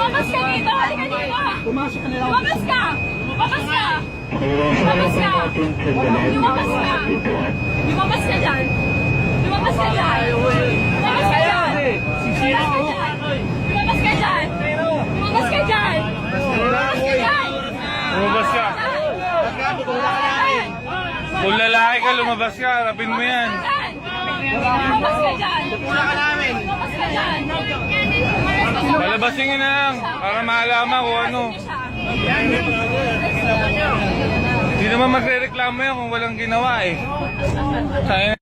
Lumabas ka dito! Halika dito! Pumasok ka na lang. Lumabas ka! Lumabas ka! Lumabas ka! Lumabas ka! Lumabas ka dyan! Lumabas ka dyan! Lumabas ka dyan! Sisira ako. Lumabas ka dyan! Lumabas ka dyan! Lumabas ka dyan! Lumabas ka. Kung lalaki ka, lumabas ka. Harapin mo yan. Lumabas ka dyan! Wala ka namin. Lumabas ka dyan! Palabasin nyo na lang. Para malaman kung ano. Hindi naman magre-reklamo yan kung walang ginawa eh. Sayang.